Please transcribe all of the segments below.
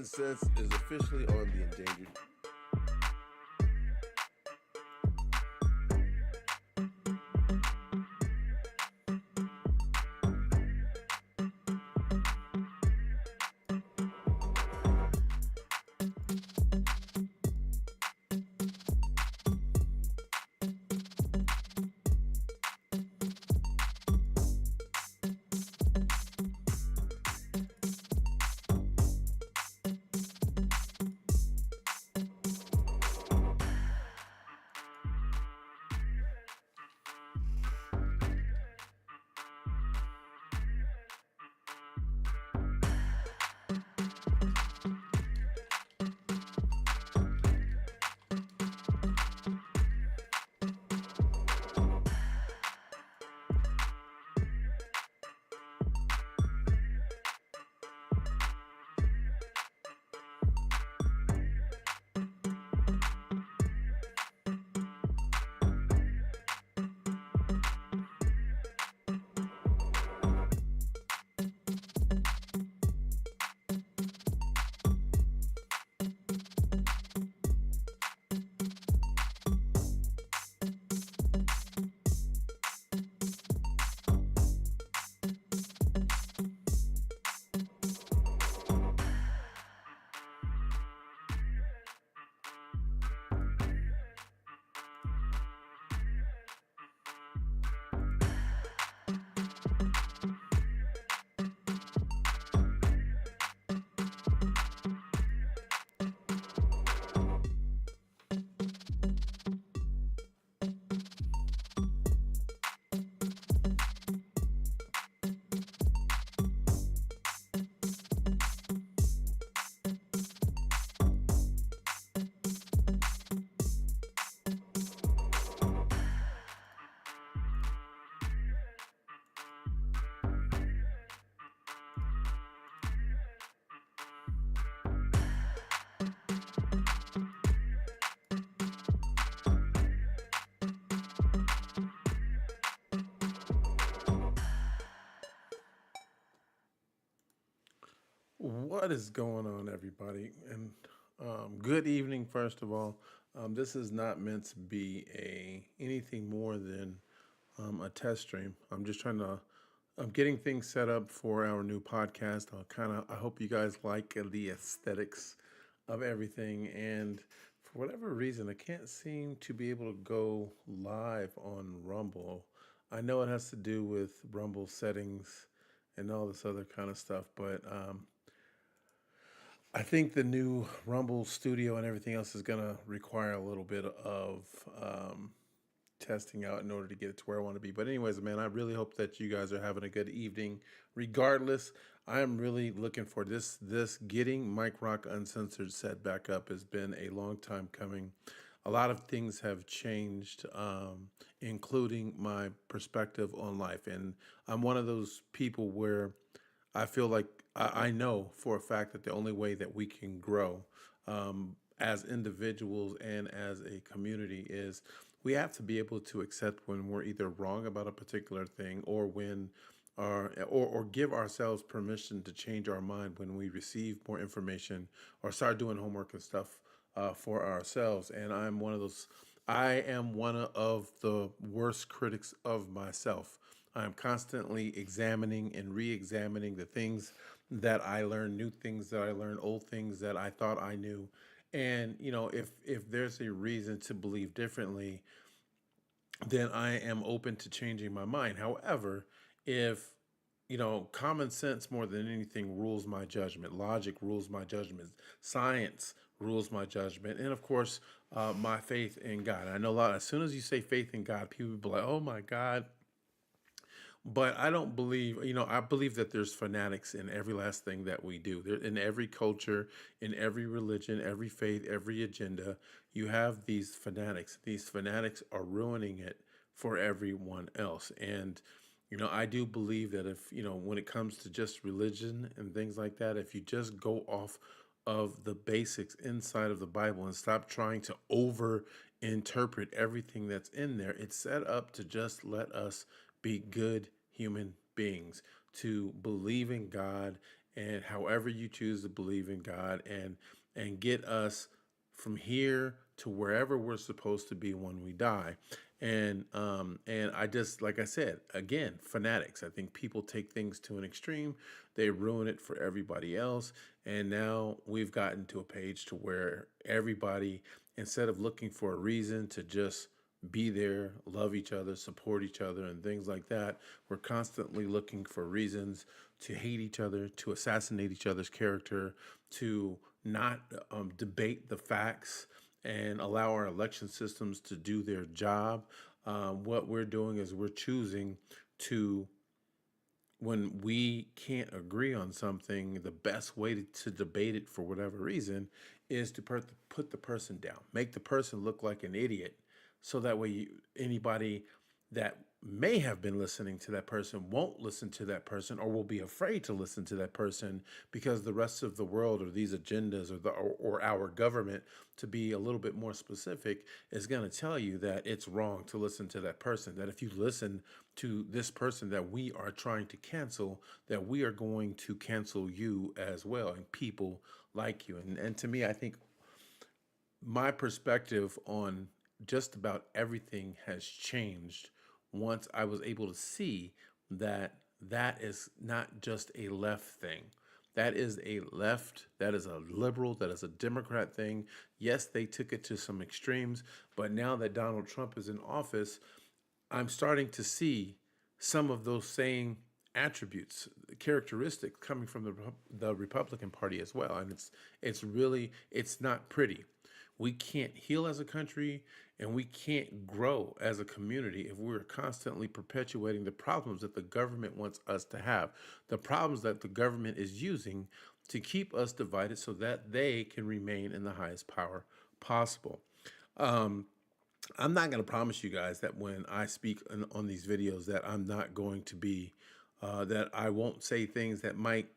Common Sense is officially on the endangered. What is going on, everybody? And good evening, first of all. This is not meant to be anything more than a test stream. I'm getting things set up for our new podcast. I hope you guys like the aesthetics of everything. And for whatever reason, I can't seem to be able to go live on Rumble. I know it has to do with Rumble settings and all this other kind of stuff, but I think the new Rumble studio and everything else is going to require a little bit of um, testing out in order to get it to where I want to be. But anyways, man, I really hope that you guys are having a good evening. Regardless, I am really looking for this getting Mike Rock Uncensored set back up has been a long time coming. A lot of things have changed, including my perspective on life. And I'm one of those people where I feel like I know for a fact that the only way that we can grow as individuals and as a community is we have to be able to accept when we're either wrong about a particular thing or when or give ourselves permission to change our mind when we receive more information or start doing homework and stuff for ourselves. And I am one of the worst critics of myself. I am constantly examining and re-examining the things that I learned, new things that I learned, old things that I thought I knew. And if there's a reason to believe differently, then I am open to changing my mind. However, if common sense more than anything rules my judgment, logic rules my judgment, science rules my judgment, and of course, my faith in God. I know a lot. As soon as you say faith in God, people will be like, "Oh my God." But I don't believe, I believe that there's fanatics in every last thing that we do. There, in every culture, in every religion, every faith, every agenda, you have these fanatics. These fanatics are ruining it for everyone else. And, I do believe that if, when it comes to just religion and things like that, if you just go off of the basics inside of the Bible and stop trying to over interpret everything that's in there, it's set up to just let us be good human beings, to believe in God and however you choose to believe in God, and get us from here to wherever we're supposed to be when we die. And I just, like I said again, fanatics. I think people take things to an extreme. They ruin it for everybody else. And now we've gotten to a page to where everybody, instead of looking for a reason to just be there, love each other, support each other, and things like that, we're constantly looking for reasons to hate each other, to assassinate each other's character, to not debate the facts and allow our election systems to do their job. What we're doing is we're choosing to, when we can't agree on something, the best way to debate it for whatever reason is to put the person down, make the person look like an idiot, so that way anybody that may have been listening to that person won't listen to that person, or will be afraid to listen to that person, because the rest of the world, or these agendas, or our government, to be a little bit more specific, is going to tell you that it's wrong to listen to that person, that if you listen to this person that we are trying to cancel, that we are going to cancel you as well, and people like you. And to me, I think my perspective on just about everything has changed once I was able to see that that is not just a left thing. That is a left, that is a liberal, that is a Democrat thing. Yes, they took it to some extremes, but now that Donald Trump is in office, I'm starting to see some of those same attributes, characteristics coming from the Republican Party as well, and it's really, it's not pretty. We can't heal as a country, and we can't grow as a community if we're constantly perpetuating the problems that the government wants us to have, the problems that the government is using to keep us divided so that they can remain in the highest power possible. Um, I'm not going to promise you guys that when I speak on these videos that I'm not going to be, that I won't say things that might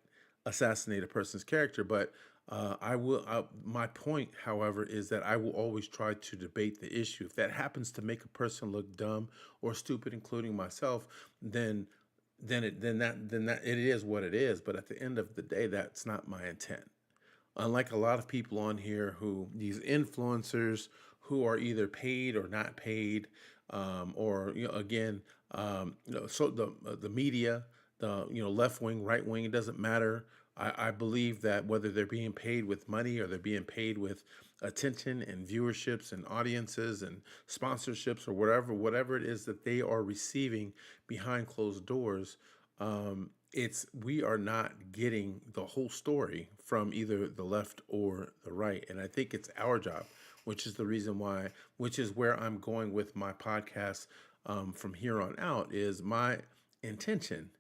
assassinate a person's character, but I will. My point, however, is that I will always try to debate the issue. If that happens to make a person look dumb or stupid, including myself, then then that it is what it is. But at the end of the day, that's not my intent. Unlike a lot of people on here, who these influencers who are either paid or not paid, or again, so the media, the left wing, right wing, it doesn't matter. I believe that whether they're being paid with money, or they're being paid with attention and viewerships and audiences and sponsorships, or whatever it is that they are receiving behind closed doors, it's we are not getting the whole story from either the left or the right. And I think it's our job, which is the reason why, which is where I'm going with my podcast, from here on out. Is my intention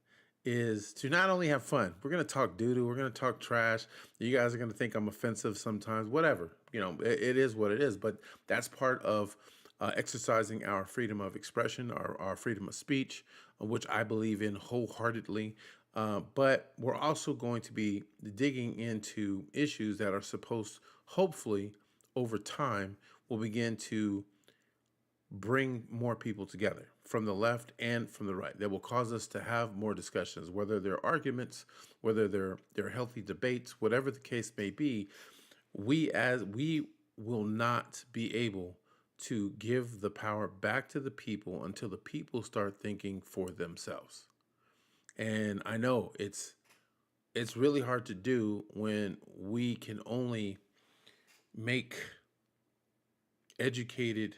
is to not only have fun. We're going to talk doo-doo, we're going to talk trash. You guys are going to think I'm offensive sometimes, whatever. It is what it is, but that's part of exercising our freedom of expression, our freedom of speech, which I believe in wholeheartedly. But we're also going to be digging into issues that are supposed, hopefully, over time, will begin to bring more people together from the left and from the right, that will cause us to have more discussions, whether they're arguments, whether they're healthy debates, whatever the case may be. We will not be able to give the power back to the people until the people start thinking for themselves. And I know it's really hard to do when we can only make educated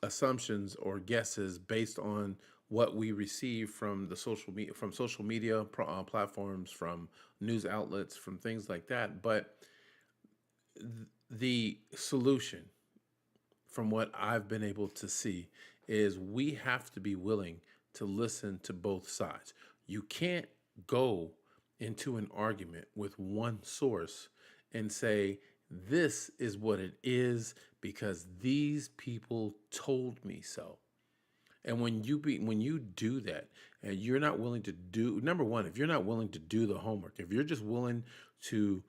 assumptions or guesses based on what we receive from the social media platforms, from news outlets, from things like that. But the solution, from what I've been able to see, is we have to be willing to listen to both sides. You can't go into an argument with one source and say, this is what it is because these people told me so. And when you do that, and you're not willing to do, number one, if you're not willing to do the homework, if you're just willing to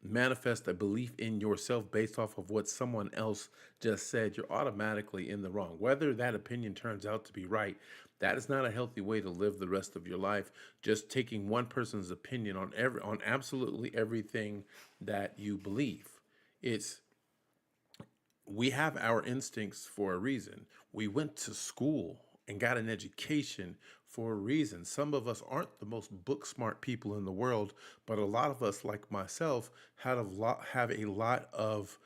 manifest a belief in yourself based off of what someone else just said, you're automatically in the wrong. Whether that opinion turns out to be right, that is not a healthy way to live the rest of your life. Just taking one person's opinion on absolutely everything that you believe. It's We have our instincts for a reason. We went to school and got an education for a reason. Some of us aren't the most book smart people in the world, but a lot of us, like myself, have a lot of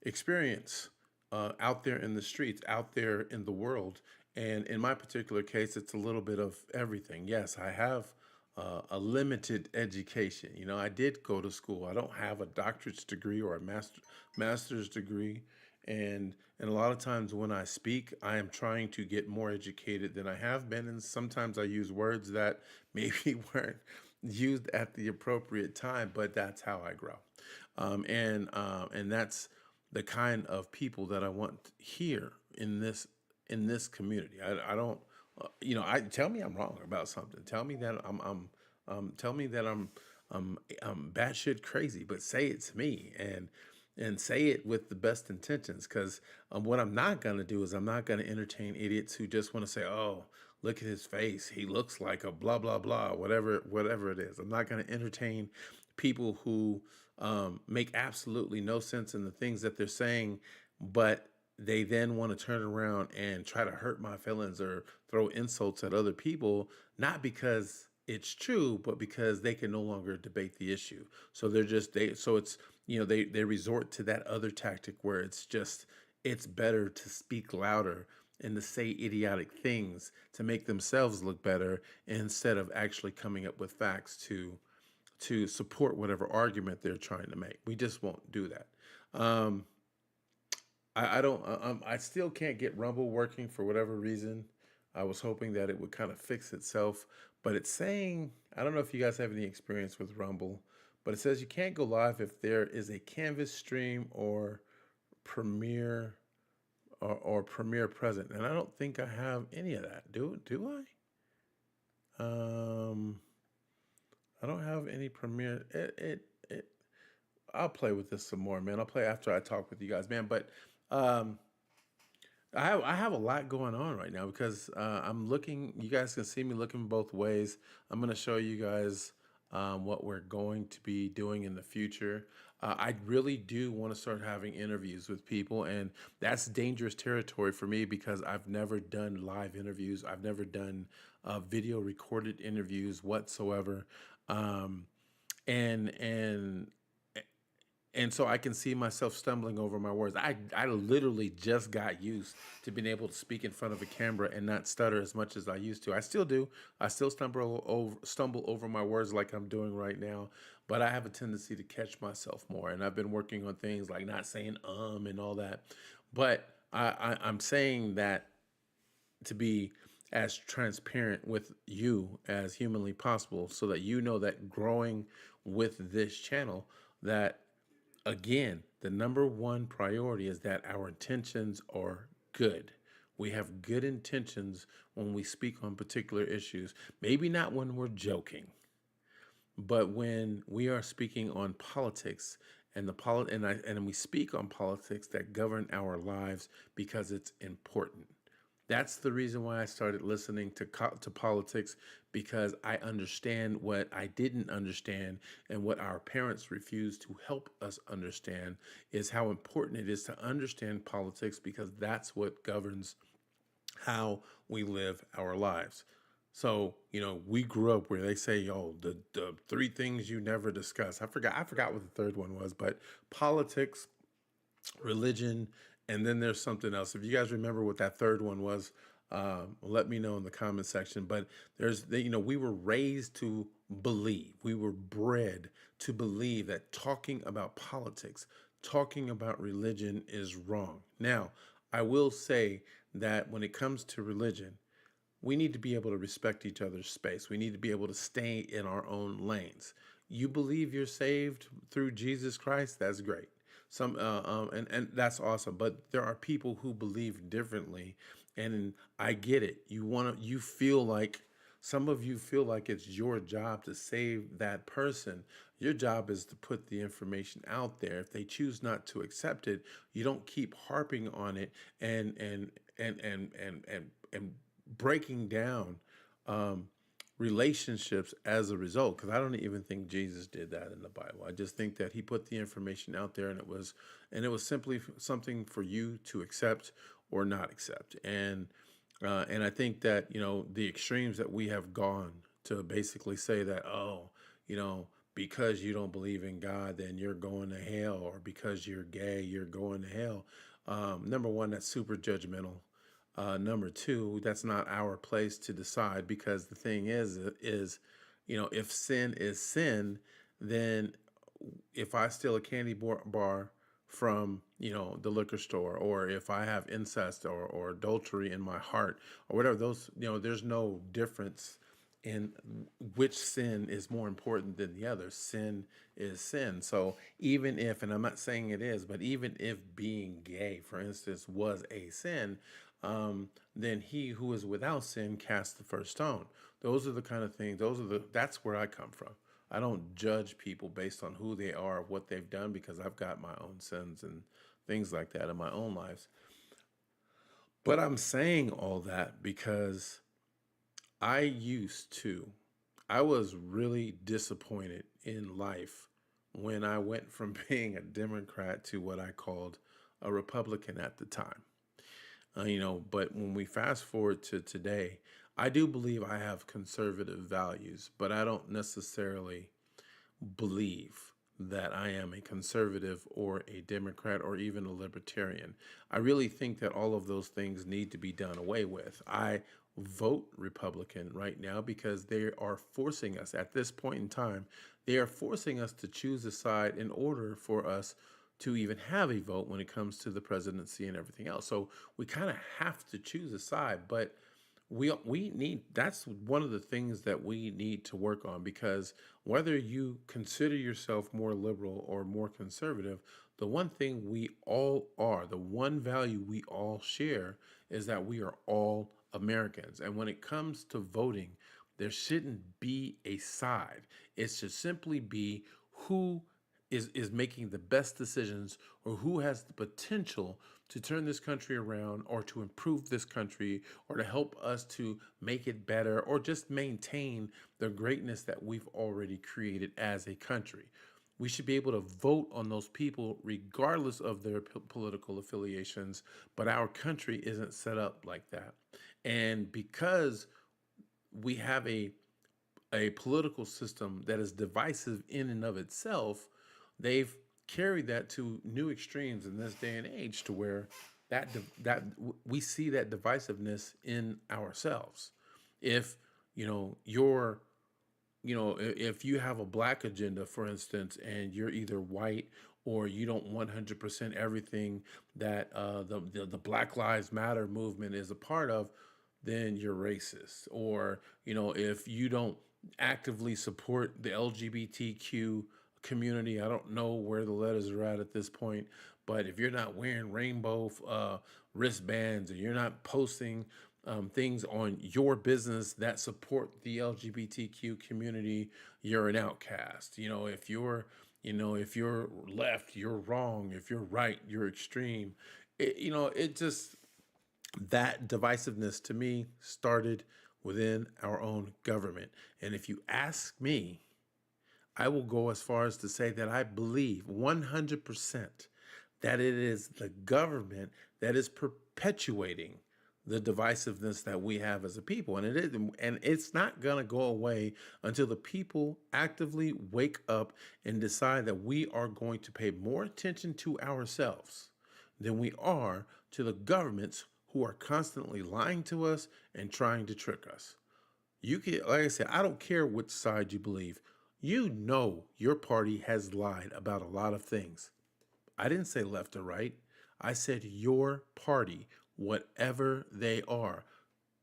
experience out there in the streets, out there in the world. And in my particular case, it's a little bit of everything. Yes, I have a limited education. You know, I did go to school. I don't have a doctorate's degree or a master's degree, and a lot of times when I speak, I am trying to get more educated than I have been, and sometimes I use words that maybe weren't used at the appropriate time, but that's how I grow, and that's the kind of people that I want here in this community. I don't, I tell me I'm wrong about something. Tell me that tell me that I'm batshit crazy, but say it to me and say it with the best intentions. Because what I'm not gonna do is I'm not gonna entertain idiots who just want to say, "Oh, look at his face. He looks like a blah blah blah," whatever it is. I'm not gonna entertain people who make absolutely no sense in the things that they're saying, but they then want to turn around and try to hurt my feelings or throw insults at other people, not because it's true, but because they can no longer debate the issue. So it's, they resort to that other tactic where it's better to speak louder and to say idiotic things to make themselves look better instead of actually coming up with facts to support whatever argument they're trying to make. We just won't do that. Um, I don't. I still can't get Rumble working for whatever reason. I was hoping that it would kind of fix itself, but it's saying, I don't know if you guys have any experience with Rumble, but it says you can't go live if there is a Canvas stream or Premiere or Premiere present, and I don't think I have any of that. Do I? I don't have any Premiere. It I'll play with this some more, man. I'll play after I talk with you guys, man. But um, I have a lot going on right now because I'm looking. You guys can see me looking both ways. I'm going to show you guys what we're going to be doing in the future. I really do want to start having interviews with people, and that's dangerous territory for me because I've never done live interviews. I've never done video recorded interviews whatsoever. Um, and and so I can see myself stumbling over my words. I literally just got used to being able to speak in front of a camera and not stutter as much as I used to. I still do. I still stumble over my words like I'm doing right now, but I have a tendency to catch myself more. And I've been working on things like not saying and all that. But I'm saying that to be as transparent with you as humanly possible so that you know that growing with this channel, that again, the number one priority is that our intentions are good. We have good intentions when we speak on particular issues. Maybe not when we're joking, but when we are speaking on politics and and we speak on politics that govern our lives because it's important. That's the reason why I started listening to politics, because I understand what I didn't understand and what our parents refused to help us understand is how important it is to understand politics, because that's what governs how we live our lives. So, we grew up where they say, "Oh, the three things you never discuss." I forgot what the third one was, but politics, religion, and then there's something else. If you guys remember what that third one was, let me know in the comment section. But we were raised to believe, we were bred to believe that talking about politics, talking about religion is wrong. Now, I will say that when it comes to religion, we need to be able to respect each other's space. We need to be able to stay in our own lanes. You believe you're saved through Jesus Christ, that's great. And that's awesome. But there are people who believe differently, and I get it. You feel like Some of you feel like it's your job to save that person. Your job is to put the information out there. If they choose not to accept it, you don't keep harping on it and and breaking down um, relationships as a result. Because I don't even think Jesus did that in the Bible. I just think that he put the information out there, and it was simply something for you to accept or not accept. And I think that, the extremes that we have gone to basically say that, oh, because you don't believe in God, then you're going to hell, or because you're gay, you're going to hell. Number one, that's super judgmental. Number two, that's not our place to decide, because the thing is, if sin is sin, then if I steal a candy bar from, the liquor store, or if I have incest or adultery in my heart, or whatever, those, there's no difference in which sin is more important than the other. Sin is sin. So even if, and I'm not saying it is, but even if being gay, for instance, was a sin, then he who is without sin cast the first stone. Those are the kind of things, that's where I come from. I don't judge people based on who they are, what they've done, because I've got my own sins and things like that in my own lives. But I'm saying all that because I used to, I was really disappointed in life when I went from being a Democrat to what I called a Republican at the time. But when we fast forward to today, I do believe I have conservative values, but I don't necessarily believe that I am a conservative or a Democrat or even a libertarian. I really think that all of those things need to be done away with. I vote Republican right now because they are forcing us at this point in time, they are forcing us to choose a side in order for us to even have a vote when it comes to the presidency and everything else. So we kind of have to choose a side, but we need, that's one of the things that we need to work on, because whether you consider yourself more liberal or more conservative, the one thing we all are, the one value we all share, is that we are all Americans. And when it comes to voting, there shouldn't be a side. It should simply be who is making the best decisions, or who has the potential to turn this country around, or to improve this country, or to help us to make it better, or just maintain the greatness that we've already created as a country. We should be able to vote on those people regardless of their political affiliations, but our country isn't set up like that. And because we have a political system that is divisive in and of itself, they've carried that to new extremes in this day and age, to where we see that divisiveness in ourselves. If you're if you have a black agenda, for instance, and you're either white, or you don't 100% everything that the Black Lives Matter movement is a part of, then you're racist. Or, if you don't actively support the LGBTQ community, I don't know where the letters are at this point, but if you're not wearing rainbow wristbands, and you're not posting things on your business that support the LGBTQ community, you're an outcast. If you're left, you're wrong. If you're right, you're extreme. It just, that divisiveness to me started within our own government. And if you ask me, I will go as far as to say that I believe 100% that it is the government that is perpetuating the divisiveness that we have as a people. And it's not going to go away until the people actively wake up and decide that we are going to pay more attention to ourselves than we are to the governments who are constantly lying to us and trying to trick us. You can, like I said, I don't care which side you believe. Your party has lied about a lot of things. I didn't say left or right. I said your party, whatever they are.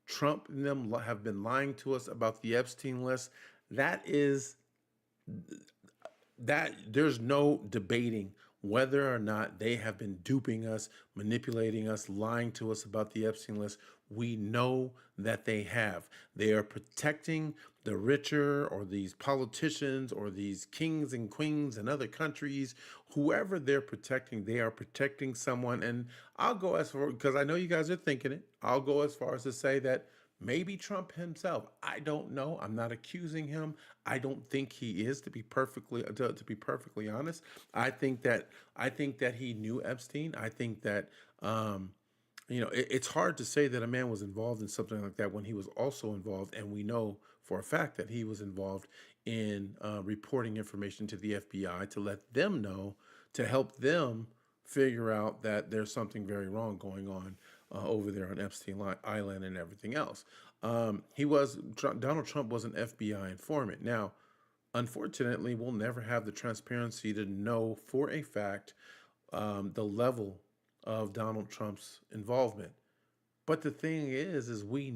Trump and them have been lying to us about the Epstein list. That there's no debating whether or not they have been duping us, manipulating us, lying to us about the Epstein list. We know that they have. They are protecting the richer, or these politicians, or these kings and queens in other countries. Whoever they're protecting, they are protecting someone. And I'll go as far, because I know you guys are thinking it, I'll go as far as to say that maybe Trump himself. I don't know. I'm not accusing him. I don't think he is, to be perfectly honest. I think that he knew Epstein. I think that it's hard to say that a man was involved in something like that when he was also involved, and we know for a fact that he was involved in reporting information to the FBI to let them know, to help them figure out that there's something very wrong going on over there on Island and everything else. Donald Trump was an FBI informant. Now, unfortunately, we'll never have the transparency to know for a fact the level of Donald Trump's involvement. But the thing is we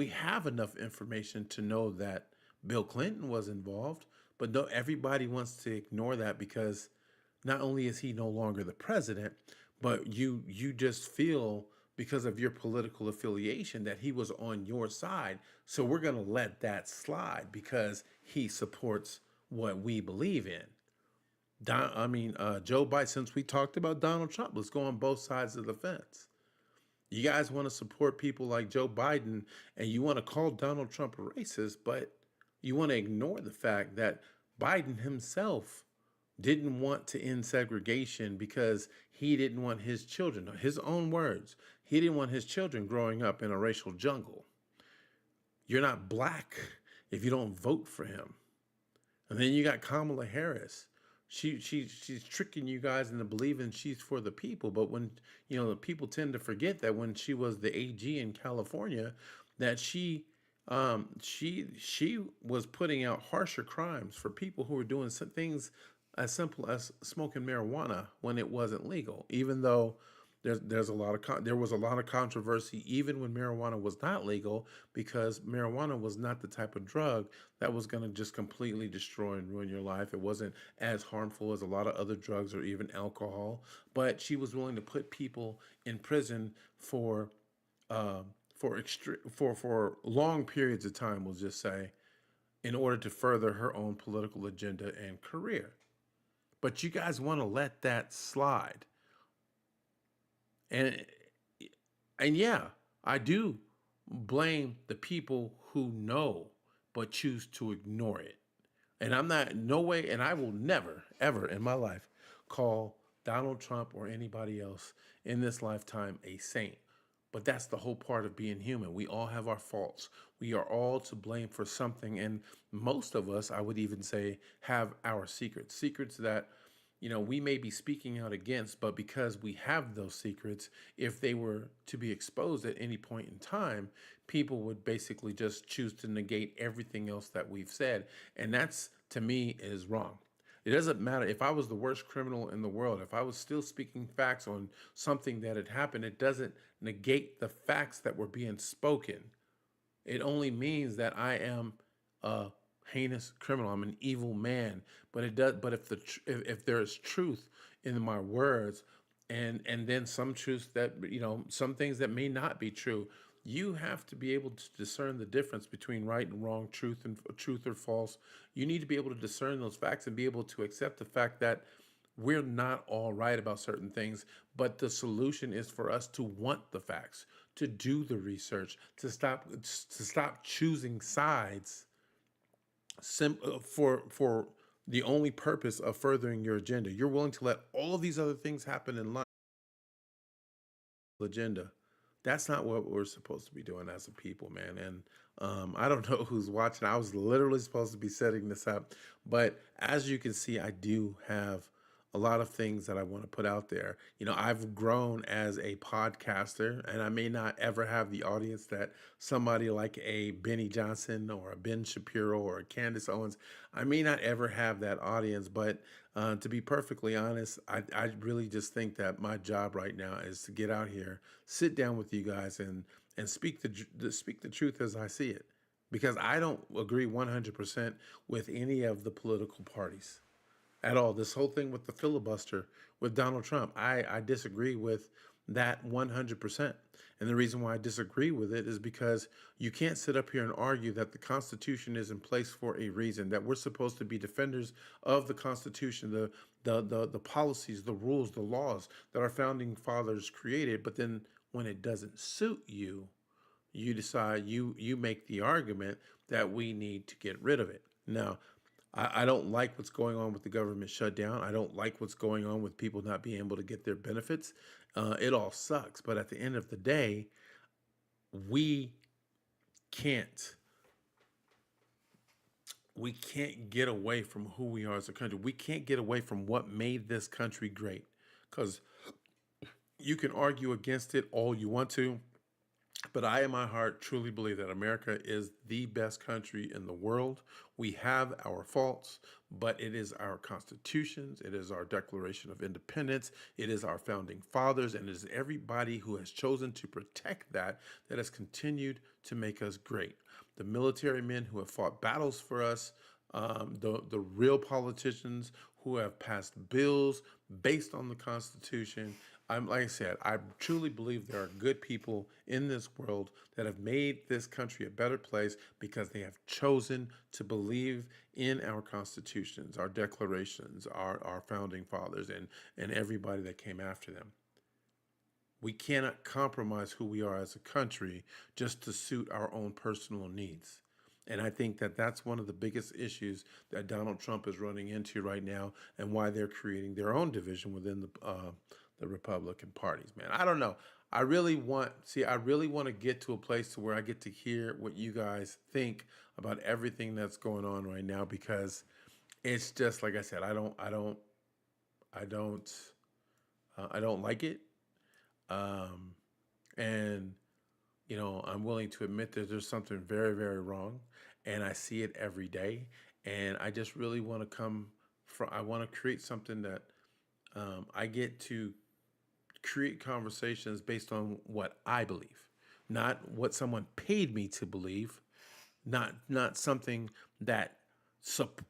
have enough information to know that Bill Clinton was involved, but no, everybody wants to ignore that because not only is he no longer the president, but you just feel because of your political affiliation that he was on your side. So we're going to let that slide because he supports what we believe in. Joe Biden, since we talked about Donald Trump, let's go on both sides of the fence. You guys want to support people like Joe Biden and you want to call Donald Trump a racist, but you want to ignore the fact that Biden himself didn't want to end segregation because he didn't want his children, his own words, he didn't want his children growing up in a racial jungle. You're not black if you don't vote for him. And then you got Kamala Harris. She's tricking you guys into believing she's for the people, but when the people tend to forget that when she was the AG in California, that she was putting out harsher crimes for people who were doing some things as simple as smoking marijuana when it wasn't legal. Even though there was a lot of controversy even when marijuana was not legal, because marijuana was not the type of drug that was going to just completely destroy and ruin your life. It wasn't as harmful as a lot of other drugs or even alcohol. But she was willing to put people in prison for long periods of time, we'll just say, in order to further her own political agenda and career. But you guys want to let that slide. And yeah, I do blame the people who know but choose to ignore it. And I'm not, no way, and I will never, ever in my life call Donald Trump or anybody else in this lifetime a saint. But that's the whole part of being human. We all have our faults. We are all to blame for something. And most of us, I would even say, have our secrets that we may be speaking out against, but because we have those secrets, if they were to be exposed at any point in time, people would basically just choose to negate everything else that we've said. And that's, to me, is wrong. It doesn't matter if I was the worst criminal in the world, if I was still speaking facts on something that had happened, it doesn't negate the facts that were being spoken. It only means that I am a heinous criminal. I'm an evil man. But it does. But if there is truth in my words, and then some truths that some things that may not be true, you have to be able to discern the difference between right and wrong, truth or false. You need to be able to discern those facts and be able to accept the fact that we're not all right about certain things, but the solution is for us to want the facts, to do the research, to stop choosing sides for the only purpose of furthering your agenda. You're willing to let all of these other things happen in life. Agenda. That's not what we're supposed to be doing as a people, man. And I don't know who's watching. I was literally supposed to be setting this up, but as you can see, I do have a lot of things that I want to put out there. I've grown as a podcaster, and I may not ever have the audience that somebody like a Benny Johnson or a Ben Shapiro or a Candace Owens, I may not ever have that audience. But to be perfectly honest, I really just think that my job right now is to get out here, sit down with you guys, and speak the truth as I see it, because I don't agree 100% with any of the political parties. at all. This whole thing with the filibuster with Donald Trump, I disagree with that 100%. And the reason why I disagree with it is because you can't sit up here and argue that the Constitution is in place for a reason, that we're supposed to be defenders of the Constitution, the policies, the rules, the laws that our founding fathers created. But then when it doesn't suit you, you decide you make the argument that we need to get rid of it. Now, I don't like what's going on with the government shutdown. I don't like what's going on with people not being able to get their benefits. It all sucks. But at the end of the day, we can't we can't get away from who we are as a country. We can't get away from what made this country great. Because you can argue against it all you want to, but I, in my heart, truly believe that America is the best country in the world. We have our faults, but it is our constitutions, it is our Declaration of Independence, it is our founding fathers, and it is everybody who has chosen to protect that that has continued to make us great. The military men who have fought battles for us, the real politicians who have passed bills based on the Constitution. I'm like I said, I truly believe there are good people in this world that have made this country a better place because they have chosen to believe in our constitutions, our declarations, our founding fathers, and everybody that came after them. We cannot compromise who we are as a country just to suit our own personal needs. And I think that that's one of the biggest issues that Donald Trump is running into right now, and why they're creating their own division within the Republican parties. Man, I don't know. I really want to get to a place to where I get to hear what you guys think about everything that's going on right now, because it's just like I said, I don't, I don't like it. Um, and I'm willing to admit that there's something very, very wrong, and I see it every day. And I just really want to I want to create something that I get to create conversations based on what I believe, not what someone paid me to believe, not something that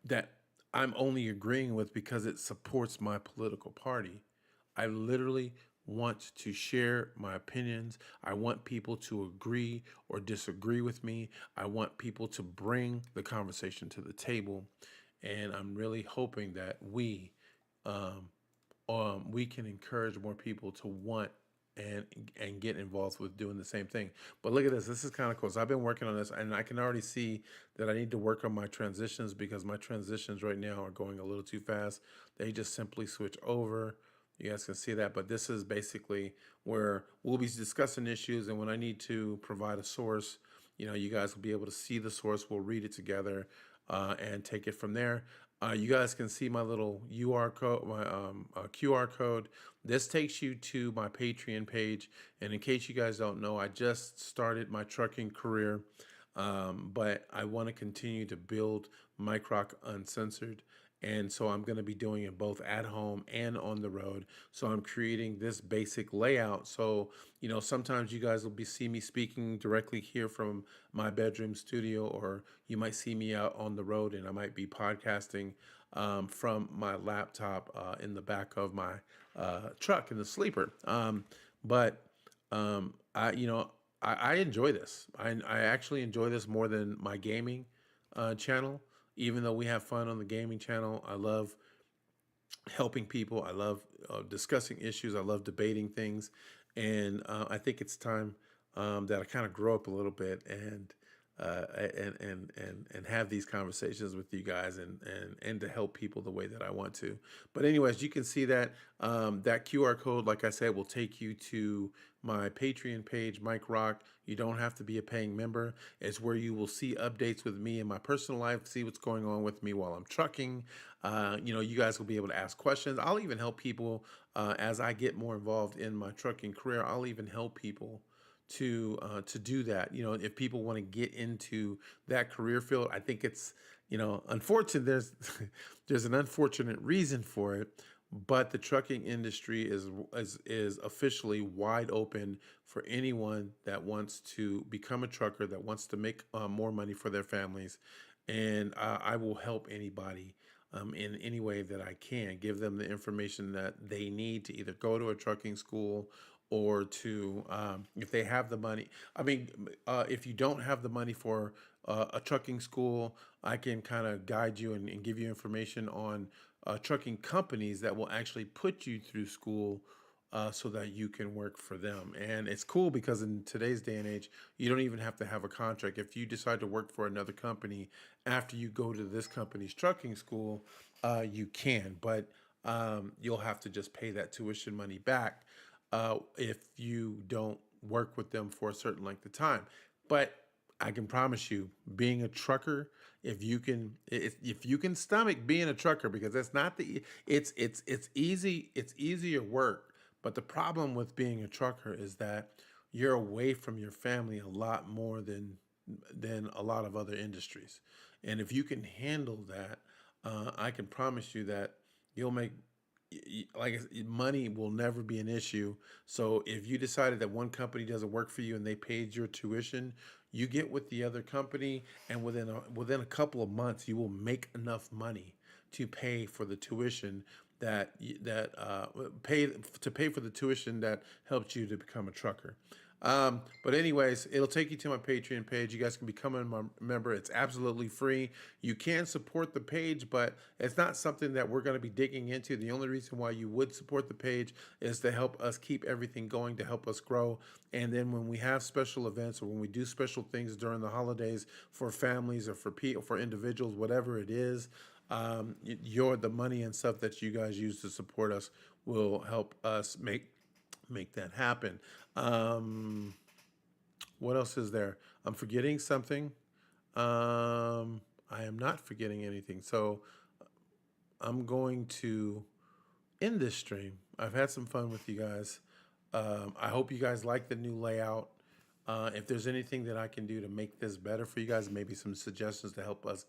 that I'm only agreeing with because it supports my political party. I literally want to share my opinions. I want people to agree or disagree with me. I want people to bring the conversation to the table. And I'm really hoping that um, we can encourage more people to want and get involved with doing the same thing. But look at this. This is kind of cool. So I've been working on this, and I can already see that I need to work on my transitions, because my transitions right now are going a little too fast. They just simply switch over. You guys can see that, but this is basically where we'll be discussing issues, and when I need to provide a source, you guys will be able to see the source. We'll read it together and take it from there. You guys can see my little UR code, my QR code. This takes you to my Patreon page. And in case you guys don't know, I just started my trucking career, but I want to continue to build Mike Rock Uncensored. And so I'm going to be doing it both at home and on the road. So I'm creating this basic layout. So, sometimes you guys will see me speaking directly here from my bedroom studio, or you might see me out on the road, and I might be podcasting from my laptop in the back of my truck in the sleeper. But I enjoy this. I actually enjoy this more than my gaming channel. Even though we have fun on the gaming channel, I love helping people. I love discussing issues. I love debating things, and I think it's time that I kind of grow up a little bit, and have these conversations with you guys, and to help people the way that I want to. But anyways, you can see that that QR code, like I said, will take you to my Patreon page, Mike Rock. You don't have to be a paying member. It's where you will see updates with me in my personal life, see what's going on with me while I'm trucking. You guys will be able to ask questions. I'll even help people as I get more involved in my trucking career. I'll even help people to do that. If people want to get into that career field, I think it's unfortunate. There's an unfortunate reason for it, but the trucking industry is officially wide open for anyone that wants to become a trucker, that wants to make more money for their families, and I will help anybody in any way that I can. Give them the information that they need to either go to a trucking school or to, if they have the money. I mean, if you don't have the money for a trucking school, I can kind of guide you and give you information on trucking companies that will actually put you through school so that you can work for them. And it's cool because in today's day and age, you don't even have to have a contract. If you decide to work for another company after you go to this company's trucking school, you can, but you'll have to just pay that tuition money back if you don't work with them for a certain length of time. But I can promise you, being a trucker, if you can stomach being a trucker, because that's not the it's easy, it's easier work. But the problem with being a trucker is that you're away from your family a lot more than a lot of other industries. And if you can handle that, I can promise you that you'll make money will never be an issue. So if you decided that one company doesn't work for you and they paid your tuition, you get with the other company, and within a couple of months, you will make enough money to pay for the tuition that pay for the tuition that helped you to become a trucker. But anyways, it'll take you to my Patreon page. You guys can become a member. It's absolutely free. You can support the page, but it's not something that we're going to be digging into. The only reason why you would support the page is to help us keep everything going, to help us grow. And then when we have special events or when we do special things during the holidays for families or for people, for individuals, whatever it is, your the money and stuff that you guys use to support us will help us make that happen. Um, what else is there? I'm forgetting something. I am not forgetting anything. So I'm going to end this stream. I've had some fun with you guys. I hope you guys like the new layout. If there's anything that I can do to make this better for you guys, maybe some suggestions to help us